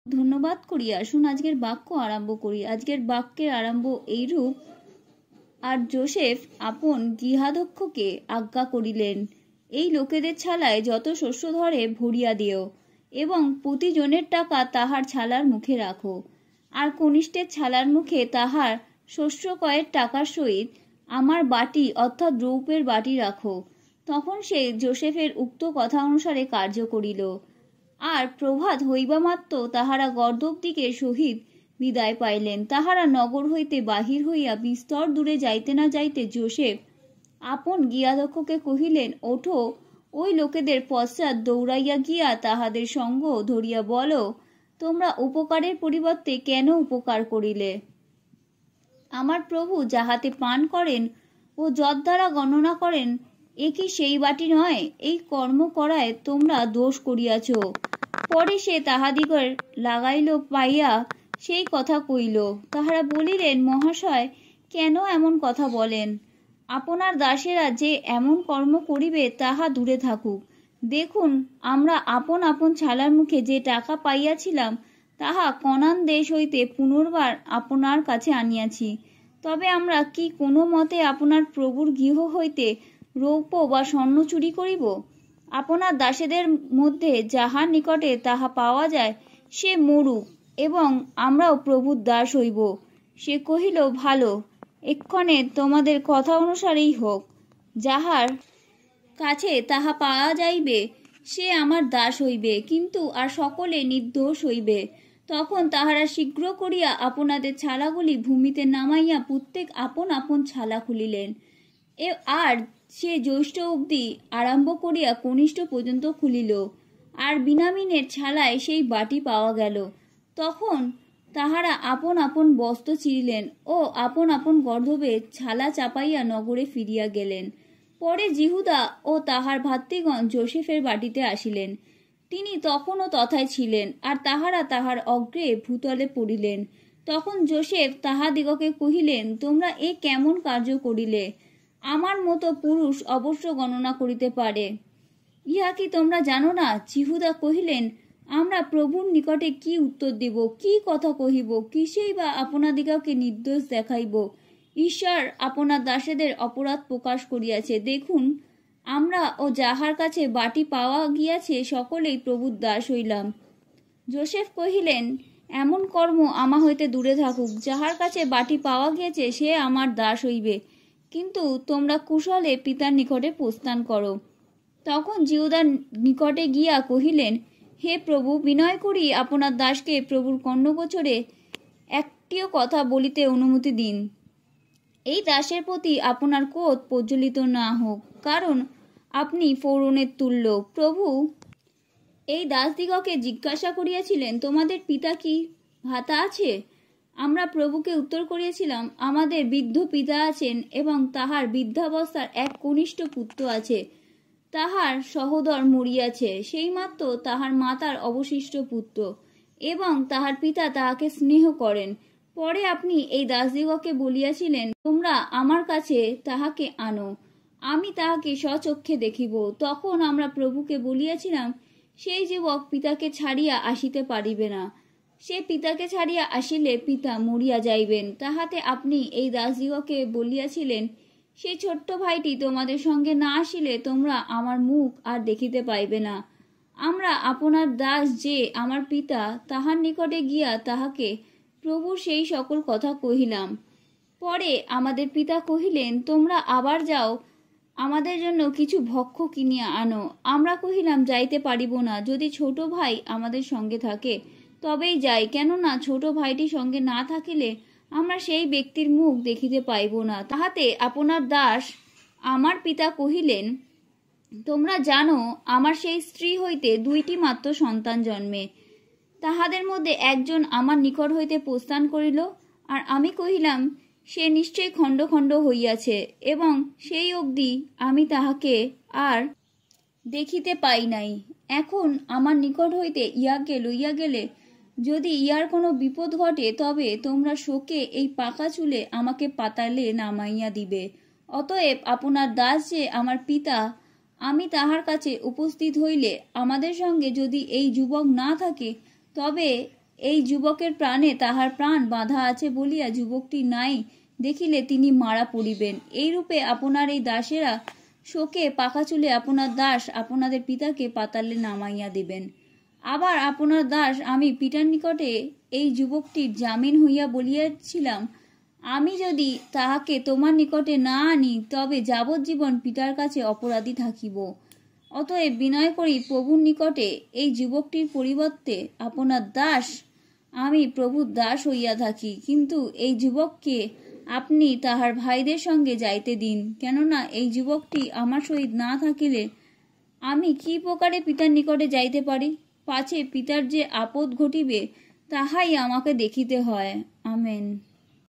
ধন্যবাদ করি। আসুন আজকের বাক্য আরম্ভ করি। আজকের বাক্যের আরম্ভ এইরূপ, আর যোসেফ আপন গৃহাধ্যক্ষকে আজ্ঞা করিলেন, এই লোকেদের ছালায় যত শস্য ধরে ভরিয়া দিও, এবং প্রতিজনের টাকা তাহার ছালার মুখে রাখো, আর কনিষ্ঠের ছালার মুখে তাহার শস্য কয়ের টাকার সহিত আমার বাটি অর্থাৎ দ্রৌপের বাটি রাখো। তখন সে যোসেফের উক্ত কথা অনুসারে কার্য করিল। আর প্রভাত হইবা মাত্র তাহারা গর্দবদিগের সহিত বিদায় পাইলেন। তাহারা নগর হইতে বাহির হইয়া বিস্তর দূরে যাইতে না যাইতে যোসেফ আপন গৃহাধ্যক্ষকে কহিলেন, ওঠো, ওই লোকেদের পশ্চাৎ দৌড়াইয়া গিয়া তাহাদের সঙ্গ ধরিয়া বলো, তোমরা উপকারের পরিবর্তে কেন উপকার করিলে? আমার প্রভু যাহাতে পান করেন ও যত দ্বারা গণনা করেন, এ কি সেই বাটি নয়? এই কর্ম করায় তোমরা দোষ করিয়াছ। পরে সে তাহাদিগের লাগাইল পাইয়া সেই কথা কইল। তাহারা বলিলেন, মহাশয়, কেন এমন কথা বলেন? আপনার দাসেরা যে এমন কর্ম করিবে তাহা দূরে থাকুক। দেখুন, আমরা আপন আপন ছালার মুখে যে টাকা পাইয়াছিলাম তাহা কনান দেশ হইতে পুনর্বার আপনার কাছে আনিয়াছি। তবে আমরা কি কোনো মতে আপনার প্রভুর গৃহ হইতে রৌপ্য বা স্বর্ণ চুরি করিব? আপনার দাসেদের মধ্যে যাহার নিকটে তাহা পাওয়া যায় সে মরুক, এবং আমরাও প্রভুর দাস হইব। সে কহিল, ভালো, এক্ষণে তোমাদের কথা অনুসারেই হোক। যাহার কাছে তাহা পাওয়া যাইবে সে আমার দাস হইবে, কিন্তু আর সকলে নির্দোষ হইবে। তখন তাহারা শীঘ্র করিয়া আপনাদের ছালাগুলি ভূমিতে নামাইয়া প্রত্যেক আপন আপন ছালা খুলিলেন। আর সে জ্যৈষ্ঠ অবধি আরম্ভ করিয়া কনিষ্ঠ পর্যন্ত খুলিল। আর বিনামিনের ছালায় সেই বাটি পাওয়া গেল। তখন তাহারা আপন আপন বস্ত্র ছিঁড়িলেন ও আপন আপন গর্ধবে ছালা চাপাইয়া নগরে ফিরিয়া গেলেন। পরে জিহুদা ও তাহার ভাতৃগণ যোসেফের বাটিতে আসিলেন। তিনি তখনও তথায় ছিলেন, আর তাহারা তাহার অগ্রে ভূতলে পড়িলেন। তখন যোসেফ তাহাদিগকে কহিলেন, তোমরা এ কেমন কার্য করিলে? আমার মতো পুরুষ অবশ্য গণনা করিতে পারে, ইহা কি তোমরা জানো না? জিহুদা কহিলেন, আমরা প্রভুর নিকটে কি উত্তর দিব, কি কথা কহিব, কিসেই বা আপনাদিগকে নির্দোষ দেখাইব? ঈশ্বর আপনার দাসেদের অপরাধ প্রকাশ করিয়াছে। দেখুন, আমরা ও যাহার কাছে বাটি পাওয়া গিয়াছে সকলেই প্রভুর দাস হইলাম। যোসেফ কহিলেন, এমন কর্ম আমা হইতে দূরে থাকুক। যাহার কাছে বাটি পাওয়া গিয়েছে সে আমার দাস হইবে, কিন্তু তোমরা কুশলে পিতার নিকটে প্রস্থান করো। তখন জিহুদার নিকটে গিয়া কহিলেন, হে প্রভু, বিনয় করি আপনার দাসকে প্রভুর কর্ণগোচরে একটিও কথা বলিতে অনুমতি দিন। এই দাসের প্রতি আপনার ক্রোধ প্রজ্বলিত না হোক, কারণ আপনি ফৌরনের তুল্য। প্রভু এই দাসদিগকে জিজ্ঞাসা করিয়াছিলেন, তোমাদের পিতা কি ভাতা আছে? আমরা প্রভুকে উত্তর করিয়াছিলাম, আমাদের বৃদ্ধ পিতা আছেন, এবং তাহার বৃদ্ধাবস্থার এক কনিষ্ঠ পুত্র আছে। তাহার সহোদর মরিয়াছে, সেই মাত্র তাহার মাতার অবশিষ্ট পুত্র, এবং তাহার পিতা তাহাকে স্নেহ করেন। পরে আপনি এই দাসদিগকে বলিয়াছিলেন, তোমরা আমার কাছে তাহাকে আনো, আমি তাহাকে স্বচক্ষে দেখিব। তখন আমরা প্রভুকে বলিয়াছিলাম, সেই যুবক পিতাকে ছাড়িয়া আসিতে পারিবে না। সে পিতাকে ছাড়িয়া আসিলে পিতা মরিয়া যাইবেন। তাহাতে আপনি এই দাসদিগকে বলিয়াছিলেন, সেই ছোট্ট ভাইটি তোমাদের সঙ্গে না আসিলে তোমরা আমার মুখ আর দেখিতে পাইবে না। আমরা আপনার দাস যে আমার পিতা, তাহার নিকটে গিয়া তাহাকে প্রভুর সেই সকল কথা কহিলাম। পরে আমাদের পিতা কহিলেন, তোমরা আবার যাও, আমাদের জন্য কিছু ভক্ষ্য কিনিয়া আনো। আমরা কহিলাম, যাইতে পারিব না, যদি ছোট ভাই আমাদের সঙ্গে থাকে তবেই যাই, কেননা ছোট ভাইটি সঙ্গে না থাকিলে আমরা সেই ব্যক্তির মুখ দেখিতে পাইব না। তাহাতে আপনার দাস আমার পিতা কহিলেন, তোমরা জানো আমার সেই স্ত্রী হইতে 2টি মাত্র সন্তান জন্মে। তাহাদের মধ্যে একজন আমার নিকট হইতে প্রস্থান করিল, আর আমি কহিলাম, সে নিশ্চয়ই খণ্ড খণ্ড হইয়াছে, এবং সেই অবধি আমি তাহাকে আর দেখিতে পাই নাই। এখন আমার নিকট হইতে ইয়াকে লইয়া গেলে যদি ইহার কোনো বিপদ ঘটে, তবে তোমরা শোকে এই পাকা চুলে আমাকে পাতালে নামাইয়া দিবে। অতএব আপনার দাস যে আমার পিতা, আমি তাহার কাছে উপস্থিত হইলে আমাদের সঙ্গে যদি এই যুবক না থাকে, তবে এই যুবকের প্রাণে তাহার প্রাণ বাঁধা আছে বলিয়া যুবকটি নাই দেখিলে তিনি মারা পড়িবেন। এইরূপে আপনার এই দাসেরা শোকে পাকা চুলে আপনার দাস আপনাদের পিতাকে পাতালে নামাইয়া দিবেন। আবার আপনার দাস আমি পিতার নিকটে এই যুবকটির জামিন হইয়া বলিয়াছিলাম, আমি যদি তাহাকে তোমার নিকটে না আনি তবে যাবজ্জীবন পিতার কাছে অপরাধী থাকিব। অতএব বিনয় করি প্রভুর নিকটে এই যুবকটির পরিবর্তে আপনার দাস আমি প্রভুর দাস হইয়া থাকি, কিন্তু এই যুবককে আপনি তাহার ভাইদের সঙ্গে যাইতে দিন, কেননা এই যুবকটি আমার সহিত না থাকিলে আমি কি প্রকারে পিতার নিকটে যাইতে পারি? পাছে পিতার যে আপদ ঘটিবে তাহাই আমাকে দেখিতে হয়। আমেন।